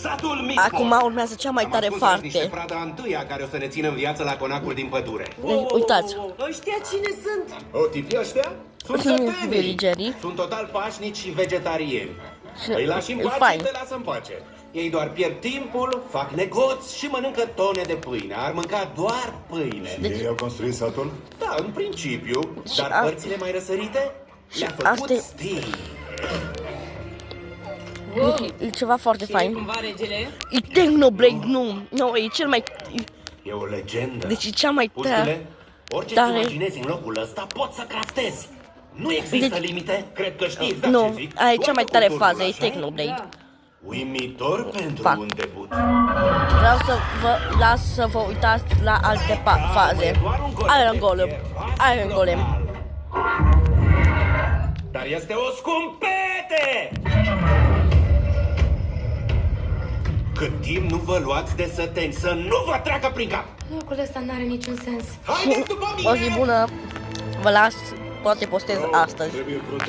Satul mic. Acum urmează cea mai tare Niște parte. prada întâia care o să ne țină în viață la conacul din pădure. Deci, uitați. Ăștia cine sunt? O, tipii ăștia? Sunt Sunt sătenii. villagerii. Sunt total pașnici și vegetarieni. Și Îi lași în e pace fain. și te lasă în pace. Ei doar pierd timpul, fac negoți și mănâncă tone de pâine. Ar mânca doar pâine. Ei au construit satul? Da, în principiu, dar a- părțile mai răsărite le-a asta făcut e- Steve. Deci, e ceva foarte Și fain. cumva regele? E Technoblade, nu, e cel mai... E o legendă. Deci e cea mai tare. Pustile, orice tare. îți imaginezi în locul ăsta, poți să craftezi. Nu există Deci- limite, cred că știi exact Nu, ce zic. aia e cea mai tare Toată fază, e cultura, așa? Technoblade. Da. Uimitor pentru Fac. un debut. Vreau să vă las să vă uitați la alte faze. Iron Golem. Iron Golem. Dar este o scumpete! Cât timp nu vă luați de săteni, să nu vă treacă prin cap! Locul ăsta n-are niciun sens. Haideți după mine! O zi bună, vă las, poate postez astăzi. Trebuie protejat.